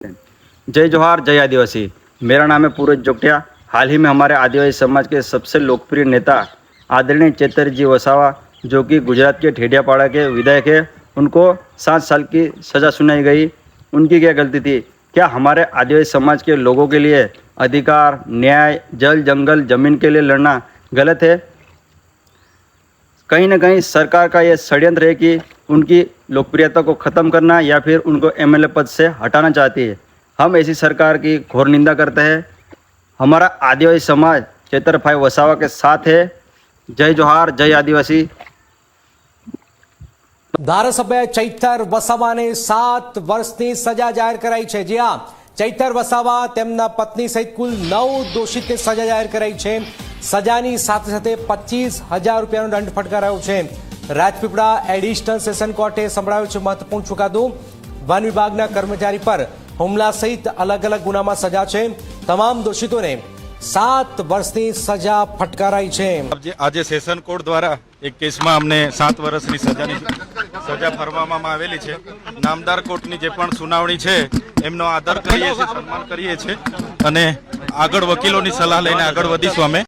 जय जोहार, जय आदिवासी। मेरा नाम है पूरज जोगटिया। हाल ही में हमारे आदिवासी समाज के सबसे लोकप्रिय नेता आदरणीय चेतर जी वसावा, जो कि गुजरात के ठेडियापाड़ा के विधायक है, उनको 7 साल की सज़ा सुनाई गई। उनकी क्या गलती थी? क्या हमारे आदिवासी समाज के लोगों के लिए अधिकार, न्याय, जल जंगल ज़मीन के लिए लड़ना गलत है? कहीं ना कहीं सरकार का यह षड्यंत्र है कि उनकी लोकप्रियता को ख़त्म करना या फिर उनको एमएलए पद से हटाना चाहती है। हम ऐसी सरकार की घोर निंदा करते हैं। हमारा आदिवासी समाज चेतर भाई वसावा के साथ है। जय जोहार, जय आदिवासी। ધારાસભ્ય ચૈતર વસાવાને 7 વર્ષની સજા જાહેર કરાઈ છે। જી હા, ચૈતર વસાવા તેમના પત્ની સહિત કુલ 9 દોષિતને સજા જાહેર કરાઈ છે। સજાની સાથે સાથે 25,000 રૂપિયાનો દંડ ફટકારાયો છે। રાજપીપળા એડિશનલ સેશન કોર્ટે સંભળાવ્યો છે મહત્વપૂર્ણ ચુકાદો। વન વિભાગના કર્મચારી પર હુમલા સહિત અલગ અલગ ગુનામાં સજા છે। તમામ દોષિતોને 7 વર્ષની સજા ફટકારાઈ છે। આજે સેશન કોર્ટ દ્વારા એક કેસમાં અમને 7 વર્ષની સજા ફરવામાં આવેલી છે। નામદાર કોર્ટની જે પણ સુનાવણી છે એમનો આદર કરીએ છીએ, સન્માન કરીએ છીએ અને આગળ વકીલોની સલાહ લઈને આગળ વધીશું અમે।